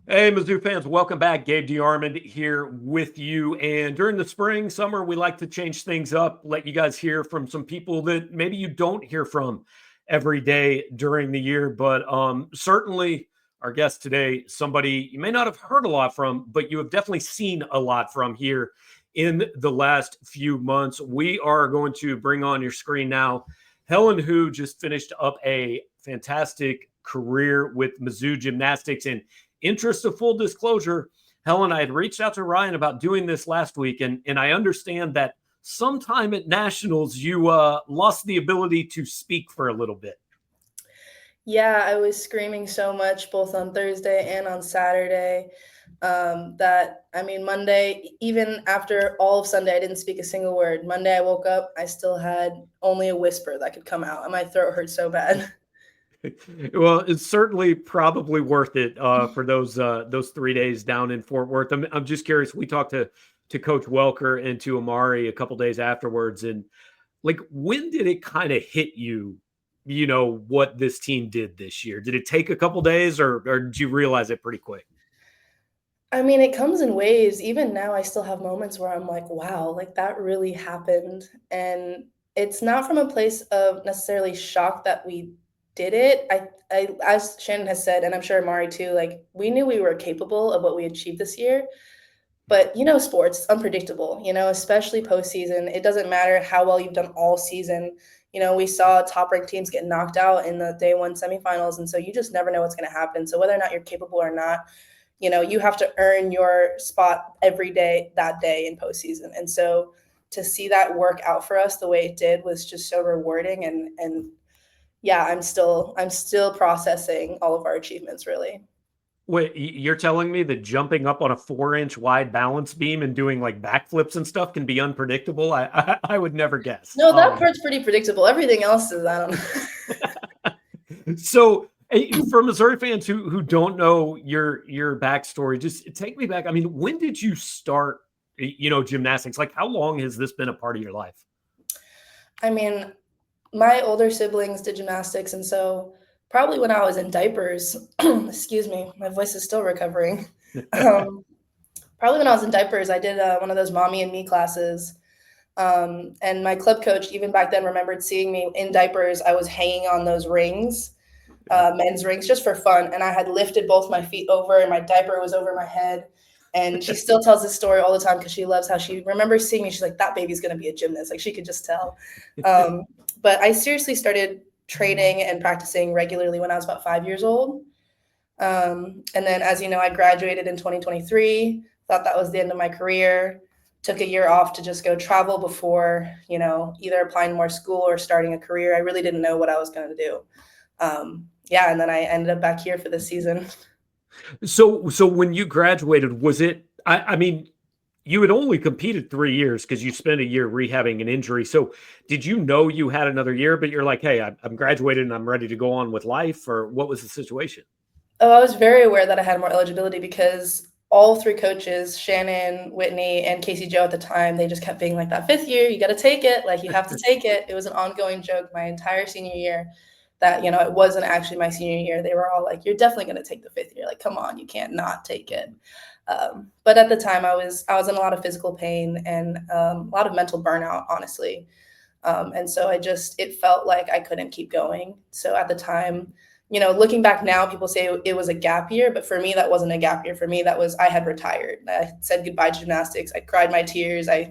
Hey, Mizzou fans, welcome back. Gabe DeArmond here with you. And during the spring, summer, we like to change things up, let you guys hear from some people that maybe you don't hear from every day during the year. But certainly, our guest today, somebody you may not have heard a lot from, but you have definitely seen a lot from here in the last few months. We are going to bring on your screen now Helen Hu just finished up a fantastic career with Mizzou gymnastics. And interest of full disclosure, Helen, I had reached out to Ryan about doing this last week, and I understand that sometime at nationals you lost the ability to speak for a little bit. Yeah, I was screaming so much both on Thursday and on Saturday that, I mean, Monday, even after all of Sunday, I didn't speak a single word. Monday, I woke up, I still had only a whisper that could come out, and my throat hurt so bad. Well, it's certainly probably worth it for those 3 days down in Fort Worth. I'm just curious. We talked to Coach Welker and to Amari a couple days afterwards, and like when did it kind of hit you? You know what this team did this year? Did it take a couple days, or did you realize it pretty quick? I mean, it comes in waves. Even now, I still have moments where I'm like, wow, like that really happened. And it's not from a place of necessarily shock that we did it. As Shannon has said, and I'm sure Amari too, like we knew we were capable of what we achieved this year. But sports, it's unpredictable, especially postseason. It doesn't matter how well you've done all season. We saw top ranked teams get knocked out in the day one semifinals. And so you just never know what's going to happen. So whether or not you're capable or not, you have to earn your spot every day that day in postseason. And so to see that work out for us the way it did was just so rewarding. And yeah, I'm still processing all of our achievements really. Wait, you're telling me that jumping up on a 4-inch wide balance beam and doing like backflips and stuff can be unpredictable? I would never guess. No, that part's pretty predictable. Everything else is I don't know. So for Missouri fans who don't know your backstory, just take me back. I mean, when did you start, gymnastics? Like how long has this been a part of your life? I mean, my older siblings did gymnastics, and so probably when I was in diapers, excuse me, my voice is still recovering. Um, Probably when I was in diapers, I did one of those mommy and me classes. And my club coach, even back then, remembered seeing me in diapers. I was hanging on those rings, men's rings, just for fun. And I had lifted both my feet over, and my diaper was over my head. And she still tells this story all the time because she loves how she remembers seeing me. She's like, that baby's going to be a gymnast. Like she could just tell. Um, but I seriously started training and practicing regularly when I was about 5 years old. And then, as you know, I graduated in 2023, thought that was the end of my career, took a year off to just go travel before, either applying more school or starting a career. I really didn't know what I was going to do. Yeah, and then I ended up back here for this season. So when you graduated, was it? I mean, you had only competed 3 years because you spent a year rehabbing an injury. So did you know you had another year, but you're like, hey, I'm graduated and I'm ready to go on with life, or what was the situation? Oh, I was very aware that I had more eligibility because all three coaches, Shannon, Whitney, and Casey Joe at the time, they just kept being like, that fifth year, you got to take it. Like, you have to take it. It was an ongoing joke my entire senior year that, it wasn't actually my senior year. They were all like, you're definitely going to take the fifth year. Like, come on, you can't not take it. But at the time, I was in a lot of physical pain and a lot of mental burnout, honestly. And so it felt like I couldn't keep going. So at the time, looking back now, people say it was a gap year, but for me, that wasn't a gap year. For me, I had retired. I said goodbye to gymnastics. I cried my tears. I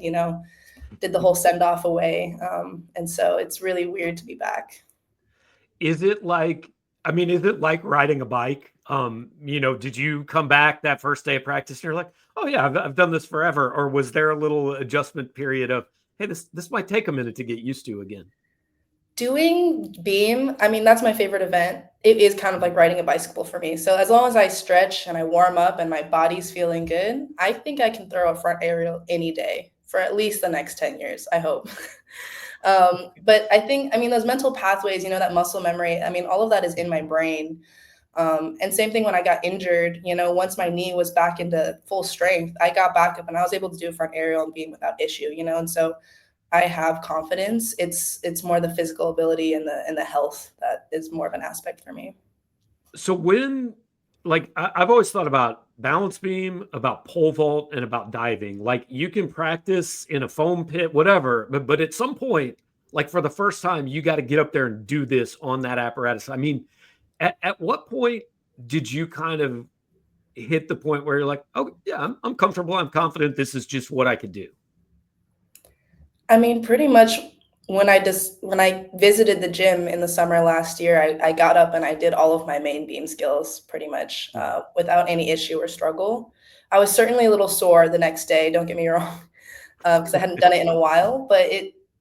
did the whole send off away. And so it's really weird to be back. Is it like, I mean, is it like riding a bike? Did you come back that first day of practice and you're like, oh yeah, I've done this forever? Or was there a little adjustment period of, hey, this might take a minute to get used to again? Doing beam, I mean, that's my favorite event. It is kind of like riding a bicycle for me. So as long as I stretch and I warm up and my body's feeling good, I think I can throw a front aerial any day for at least the next 10 years, I hope. But I mean, those mental pathways, that muscle memory, I mean, all of that is in my brain. And same thing when I got injured, once my knee was back into full strength, I got back up and I was able to do a front aerial and beam without issue, and so I have confidence. It's more the physical ability and the health that is more of an aspect for me. So when, like, I've always thought about balance beam, about pole vault, and about diving. Like you can practice in a foam pit, whatever, but at some point, like for the first time, you got to get up there and do this on that apparatus. I mean, at what point did you kind of hit the point where you're like, oh yeah, I'm comfortable, I'm confident, this is just what I could do? I mean, pretty much when I visited the gym in the summer last year, I got up and I did all of my main beam skills pretty much Mhm. without any issue or struggle. I was certainly a little sore the next day. Don't get me wrong, because I hadn't done it in a while. But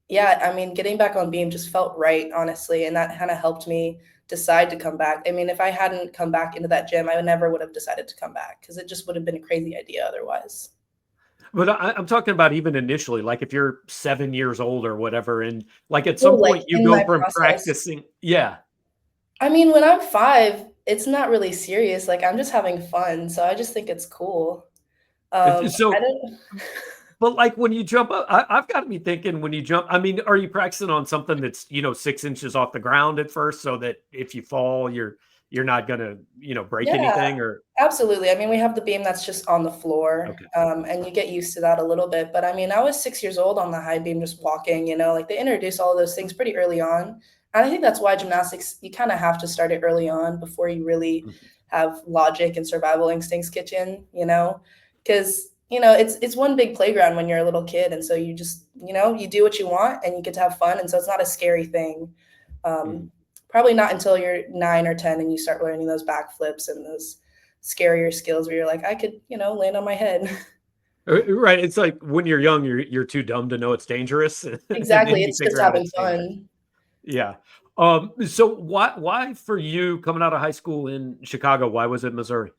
yeah, I mean, getting back on beam just felt right, honestly, and that kind of helped me decide to come back. I mean, if I hadn't come back into that gym, I never would have decided to come back because it just would have been a crazy idea otherwise. But I'm talking about even initially, like if you're 7 years old or whatever, and like at Oh, some like point you in go my from process. practicing, yeah. I mean, when I'm 5, it's not really serious, like, I'm just having fun, so I just think it's cool. I So, don't but like when you jump up, I've got to be thinking when you jump. I mean, are you practicing on something that's 6 inches off the ground at first, so that if you fall, you're not gonna break Yeah, anything? Or absolutely. I mean, we have the beam that's just on the floor, okay. and you get used to that a little bit, but I mean, I was 6 years old on the high beam just walking, like, they introduce all of those things pretty early on, and I think that's why gymnastics, you kinda have to start it early on before you really Mhm. have logic and survival instincts kick in, 'cause, it's one big playground when you're a little kid, and so you just, you do what you want and you get to have fun, and so it's not a scary thing. Mhm. Um, Probably not until you're 9 or 10 and you start learning those backflips and those scarier skills where you're like, "I could, land on my head." Right. It's like when you're young, you're too dumb to know it's dangerous, and then Exactly, you it's just figure out having it's dangerous. fun. Yeah. So why for you coming out of high school in Chicago? Why was it Missouri?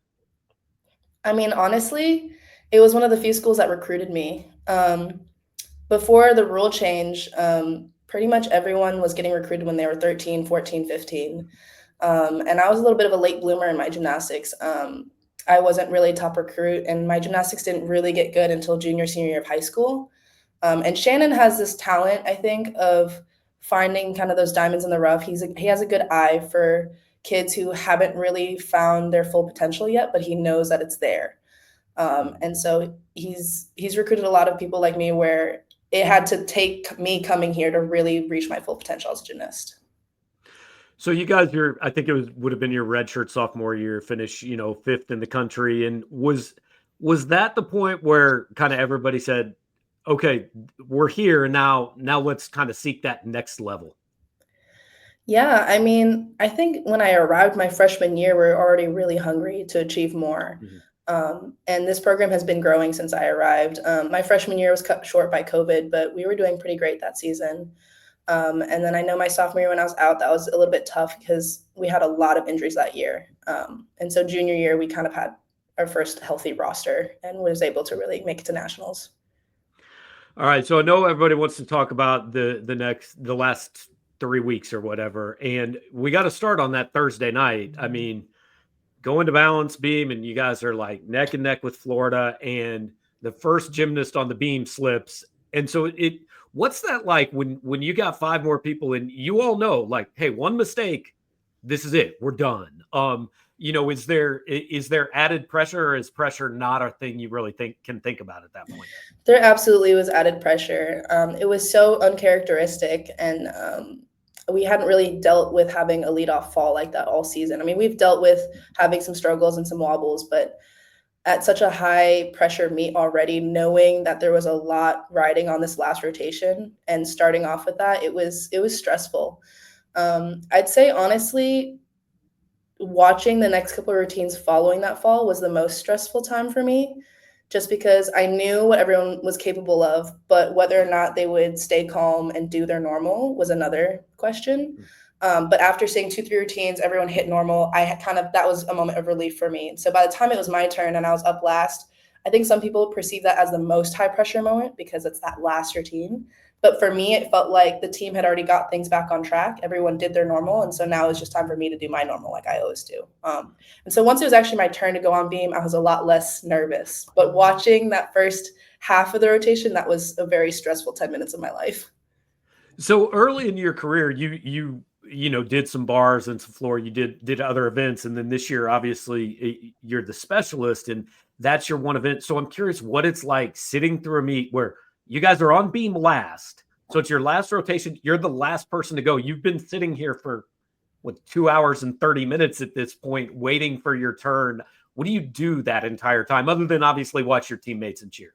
I mean, honestly, it was one of the few schools that recruited me. Before the rule change, pretty much everyone was getting recruited when they were 13, 14, 15. And I was a little bit of a late bloomer in my gymnastics. I wasn't really a top recruit, and my gymnastics didn't really get good until junior, senior year of high school. And Shannon has this talent, I think, of finding kind of those diamonds in the rough. He has a good eye for kids who haven't really found their full potential yet, but he knows that it's there. And so he's recruited a lot of people like me where it had to take me coming here to really reach my full potential as a gymnast. So you guys, I think it would have been your redshirt sophomore year, finish, fifth in the country, and was that the point where kind of everybody said, "Okay, we're here now. Now let's kind of seek that next level." Yeah, I mean, I think when I arrived my freshman year, we are already really hungry to achieve more. Mhm. And this program has been growing since I arrived. My freshman year was cut short by COVID, but we were doing pretty great that season. And then I know my sophomore year when I was out, that was a little bit tough because we had a lot of injuries that year. And so junior year, we kind of had our first healthy roster and was able to really make it to nationals. All right, so I know everybody wants to talk about the last 3 weeks or whatever, and we got to start on that Thursday night. I mean, going to balance beam, and you guys are like neck and neck with Florida, and the first gymnast on the beam slips. And so what's that like when you got five more people and you all know, like, hey, one mistake, this is it, we're done. Is there added pressure, or is pressure not a thing you really think about at that point? There absolutely was added pressure. It was so uncharacteristic, and we hadn't really dealt with having a leadoff fall like that all season. I mean, we've dealt with having some struggles and some wobbles, but at such a high pressure meet already, knowing that there was a lot riding on this last rotation and starting off with that, it was stressful. I'd say honestly, watching the next couple of routines following that fall was the most stressful time for me, just because I knew what everyone was capable of, but whether or not they would stay calm and do their normal was another question. But after seeing 2, 3 routines, everyone hit normal. I had kind of that was a moment of relief for me. So by the time it was my turn and I was up last, I think some people perceive that as the most high pressure moment because it's that last routine. But for me, it felt like the team had already got things back on track. Everyone did their normal. And so now it's just time for me to do my normal like I always do. And so once it was actually my turn to go on beam, I was a lot less nervous. But watching that first half of the rotation, that was a very stressful 10 minutes of my life. So early in your career, you did some bars and some floor, you did other events. And then this year, obviously you're the specialist and that's your one event. So I'm curious what it's like sitting through a meet where you guys are on beam last. So it's your last rotation. You're the last person to go. You've been sitting here for 2 hours and 30 minutes at this point, waiting for your turn. What do you do that entire time other than obviously watch your teammates and cheer?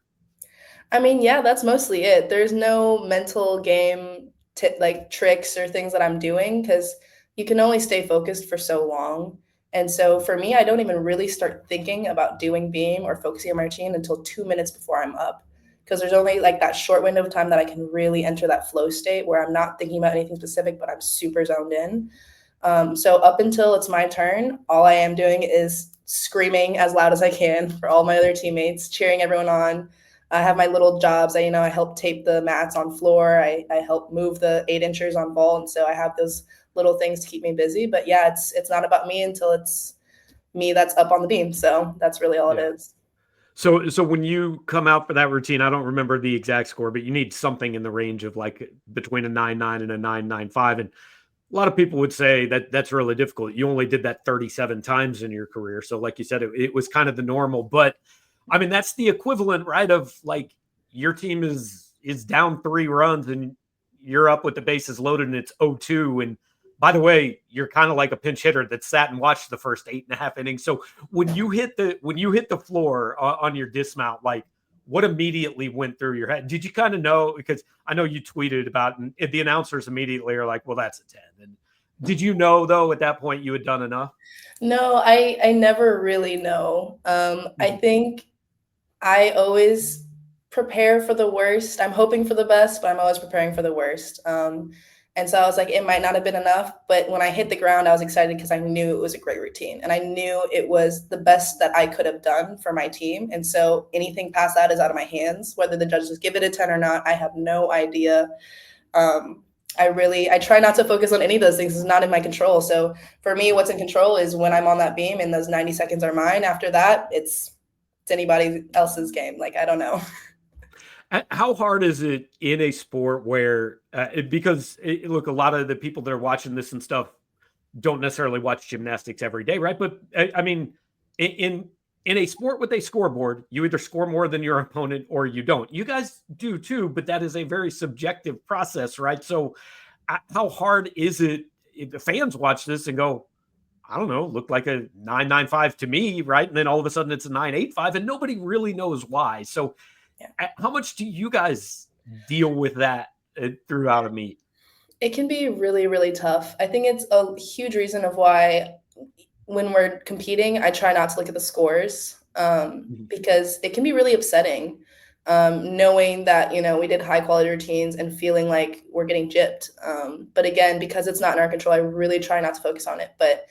I mean, yeah, that's mostly it. There's no mental game like tricks or things that I'm doing because you can only stay focused for so long. And so for me, I don't even really start thinking about doing beam or focusing on my routine until 2 minutes before I'm up. Because there's only like that short window of time that I can really enter that flow state where I'm not thinking about anything specific, but I'm super zoned in. So up until it's my turn, all I am doing is screaming as loud as I can for all my other teammates, cheering everyone on. I have my little jobs. I help tape the mats on floor. I help move the 8 inchers on vault. And so I have those little things to keep me busy. But yeah, it's not about me until it's me that's up on the beam. So that's really all it Yeah. is. So when you come out for that routine, I don't remember the exact score, but you need something in the range of like between a 9.9 and a 9.95. And a lot of people would say that that's really difficult. You only did that 37 times in your career. So like you said, it was kind of the normal, but I mean, that's the equivalent, right? Of like your team is down 3 runs and you're up with the bases loaded and it's 0-2. And by the way, you're kind of like a pinch hitter that sat and watched the first 8.5 innings. So when you hit the floor on your dismount, like what immediately went through your head? Did you kind of know? Because I know you tweeted about, and the announcers immediately are like, well, that's a 10. And did you know though, at that point you had done enough? No, I never really know. I think I always prepare for the worst. I'm hoping for the best, but I'm always preparing for the worst. And so I was like, it might not have been enough. But when I hit the ground, I was excited because I knew it was a great routine. And I knew it was the best that I could have done for my team. And so anything past that is out of my hands. Whether the judges give it a 10 or not, I have no idea. I try not to focus on any of those things. It's not in my control. So for me, what's in control is when I'm on that beam and those 90 seconds are mine. After that, it's anybody else's game. Like, I don't know. How hard is it in a sport where, look, a lot of the people that are watching this and stuff don't necessarily watch gymnastics every day, right? But I mean, in a sport with a scoreboard, you either score more than your opponent or you don't. You guys do too, but that is a very subjective process, right? So, how hard is it if the fans watch this and go, I don't know, looked like a 9.95 to me, right? And then all of a sudden it's a 9.85 and nobody really knows why. So how much do you guys deal with that throughout a meet? It can be really, really tough. I think it's a huge reason of why when we're competing, I try not to look at the scores because it can be really upsetting knowing that, we did high quality routines and feeling like we're getting gypped. But again, because it's not in our control, I really try not to focus on it. But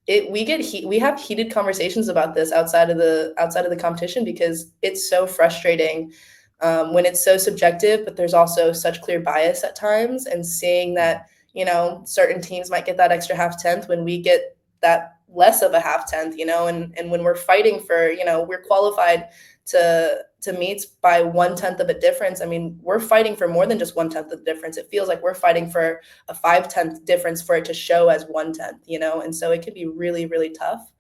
we have heated conversations about this outside of the competition because it's so frustrating when it's so subjective, but there's also such clear bias at times, and seeing that certain teams might get that extra half tenth when we get that less of a half tenth, and when we're fighting for, we're qualified to meets by 1/10 of a difference. I mean, we're fighting for more than just 1/10 of the difference. It feels like we're fighting for a 5/10 difference for it to show as 1/10, and so it can be really, really tough.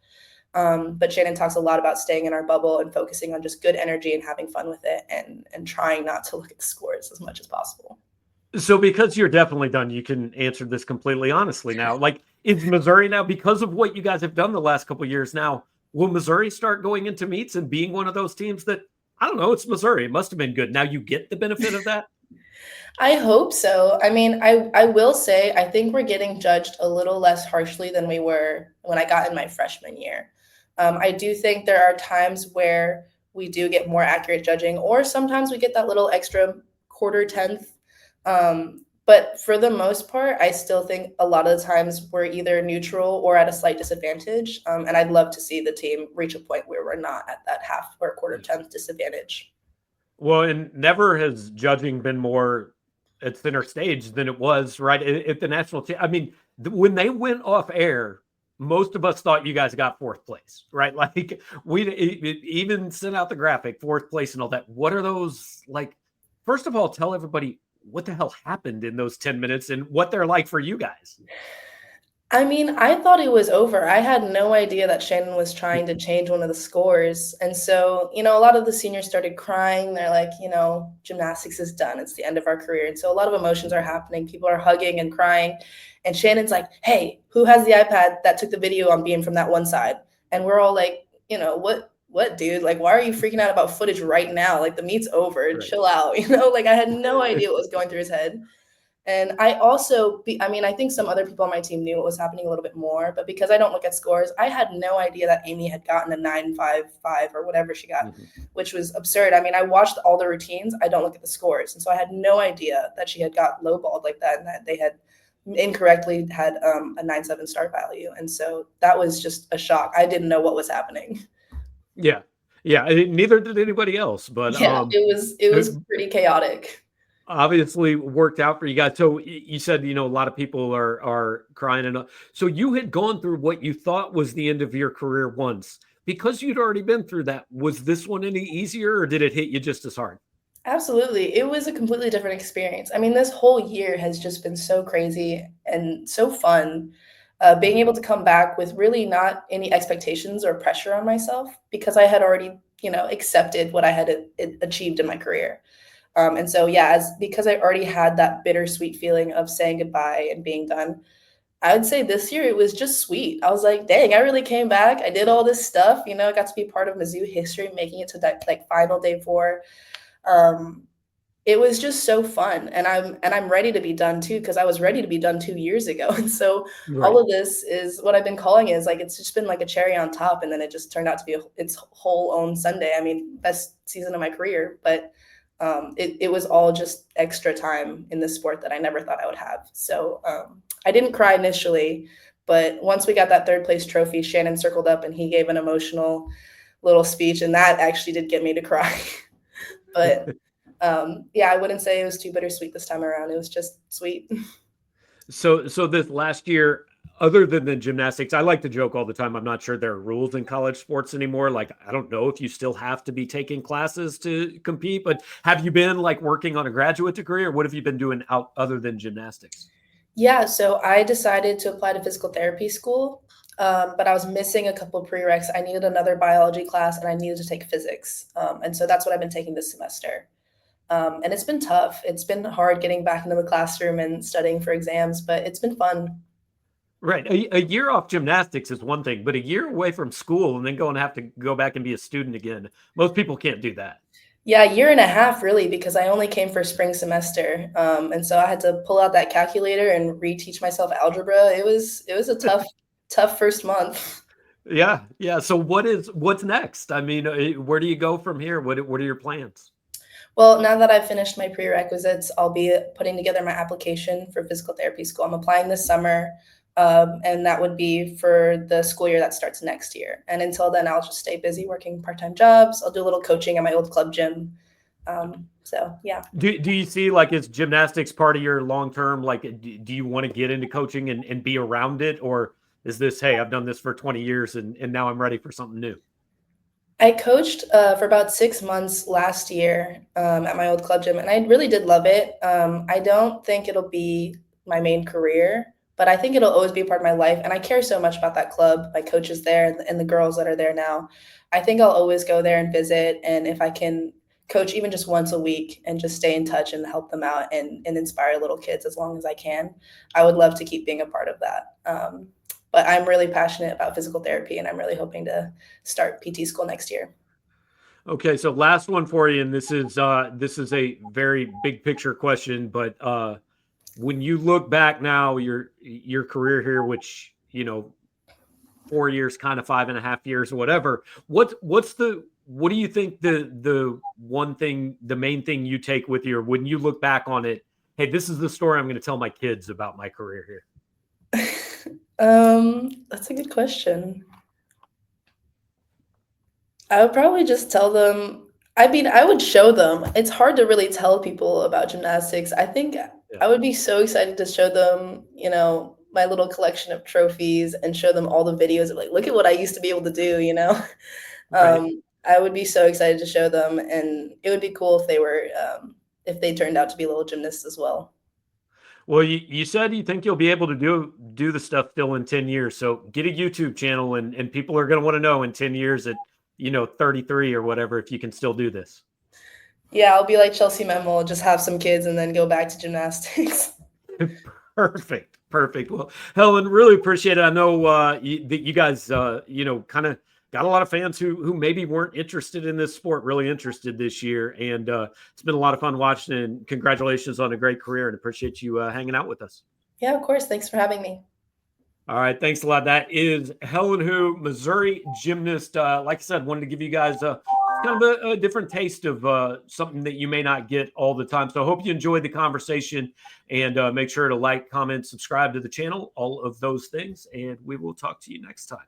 But Shannon talks a lot about staying in our bubble and focusing on just good energy and having fun with it and trying not to look at the scores as much as possible. So because you're definitely done, you can answer this completely honestly now. Like, is Missouri now, because of what you guys have done the last couple of years now, will Missouri start going into meets and being one of those teams that, I don't know, it's Missouri, it must have been good. Now you get the benefit of that? I hope so. I mean, I will say I think we're getting judged a little less harshly than we were when I got in my freshman year. I do think there are times where we do get more accurate judging, or sometimes we get that little extra quarter tenth. But for the most part, I still think a lot of the times we're either neutral or at a slight disadvantage. And I'd love to see the team reach a point where we're not at that half or quarter tenth disadvantage. Well, and never has judging been more at center stage than it was right at the national team. I mean, when they went off air, most of us thought you guys got 4th place, right? Like we even sent out the graphic 4th place and all that. What are those like? First of all, tell everybody what the hell happened in those 10 minutes and what they're like for you guys. I mean, I thought it was over. I had no idea that Shannon was trying to change one of the scores. And so, a lot of the seniors started crying. They're like, gymnastics is done. It's the end of our career. And so a lot of emotions are happening. People are hugging and crying. And Shannon's like, hey, who has the iPad that took the video on being from that one side? And we're all like, what, dude? Like, why are you freaking out about footage right now? Like, the meet's over. Right. Chill out. Like, I had no idea what was going through his head. And I also, I think some other people on my team knew what was happening a little bit more, but because I don't look at scores, I had no idea that Amy had gotten a 9.55 or whatever she got, which was absurd. I mean, I watched all the routines. I don't look at the scores. And so I had no idea that she had got lowballed like that and that they had incorrectly had a 9.7 start value. And so that was just a shock. I didn't know what was happening. Yeah. Yeah. Neither did anybody else, but yeah, it was pretty chaotic. Obviously worked out for you guys. So you said, a lot of people are crying. And so you had gone through what you thought was the end of your career once. Because you'd already been through that, was this one any easier or did it hit you just as hard? Absolutely. It was a completely different experience. I mean, this whole year has just been so crazy and so fun. Being able to come back with really not any expectations or pressure on myself because I had already, accepted what I had achieved in my career. And so, yeah, because I already had that bittersweet feeling of saying goodbye and being done, I would say this year it was just sweet. I was like, dang, I really came back. I did all this stuff, I got to be part of Mizzou history, making it to that like final day 4. It was just so fun, and I'm ready to be done too because I was ready to be done 2 years ago. And so Right. all of this is what I've been calling is like it's just been like a cherry on top, and then it just turned out to be its whole own Sunday. I mean, best season of my career, but it was all just extra time in the sport that I never thought I would have. So I didn't cry initially, but once we got that 3rd place trophy, Shannon circled up and he gave an emotional little speech, and that actually did get me to cry. But yeah, I wouldn't say it was too bittersweet this time around. It was just sweet. So this last year, other than the gymnastics, I like to joke all the time. I'm not sure there are rules in college sports anymore. Like, I don't know if you still have to be taking classes to compete, but have you been like working on a graduate degree or what have you been doing out other than gymnastics? Yeah, so I decided to apply to physical therapy school, but I was missing a couple of prereqs. I needed another biology class and I needed to take physics. And so that's what I've been taking this semester. And it's been tough. It's been hard getting back into the classroom and studying for exams, but it's been fun. Right. A year off gymnastics is one thing, but a year away from school and then going to have to go back and be a student again. Most people can't do that. Yeah, a year and a half really, because I only came for spring semester. And so I had to pull out that calculator and reteach myself algebra. It was a tough first month. Yeah. Yeah. So what's next? I mean, where do you go from here? What are your plans? Well, now that I've finished my prerequisites, I'll be putting together my application for physical therapy school. I'm applying this summer, and that would be for the school year that starts next year. And until then, I'll just stay busy working part-time jobs. I'll do a little coaching at my old club gym. So yeah. Do you see like is gymnastics part of your long term? Like, do you want to get into coaching and be around it, or is this hey, I've done this for 20 years and now I'm ready for something new? I coached for about 6 months last year at my old club gym, and I really did love it. I don't think it'll be my main career, but I think it'll always be a part of my life. And I care so much about that club, my coaches there, and the girls that are there now. I think I'll always go there and visit. And if I can coach even just once a week and just stay in touch and help them out and inspire little kids as long as I can, I would love to keep being a part of that. But I'm really passionate about physical therapy, and I'm really hoping to start PT school next year. Okay, so last one for you, and this is a very big picture question, but when you look back now, your career here, which 4 years, kind of 5.5 years, or whatever, what do you think the one thing, the main thing you take with you, or when you look back on it, hey, this is the story I'm going to tell my kids about my career here? That's a good question. I would probably just tell them. I mean, I would show them. It's hard to really tell people about gymnastics. I think Yeah. I would be so excited to show them, my little collection of trophies and show them all the videos of like, look at what I used to be able to do. Right. I would be so excited to show them, and it would be cool if they were if they turned out to be little gymnasts as well. Well, you said you think you'll be able to do the stuff still in 10 years. So get a YouTube channel, and people are going to want to know in 10 years at, 33 or whatever, if you can still do this. Yeah, I'll be like Chelsea Memel, just have some kids and then go back to gymnastics. Perfect. Well, Helen, really appreciate it. I know that you guys, kind of got a lot of fans who maybe weren't interested in this sport, really interested this year. And it's been a lot of fun watching, and congratulations on a great career, and appreciate you hanging out with us. Yeah, of course. Thanks for having me. All right. Thanks a lot. That is Helen Hu, Missouri gymnast. Like I said, wanted to give you guys kind of a different taste of something that you may not get all the time. So I hope you enjoyed the conversation, and make sure to like, comment, subscribe to the channel, all of those things. And we will talk to you next time.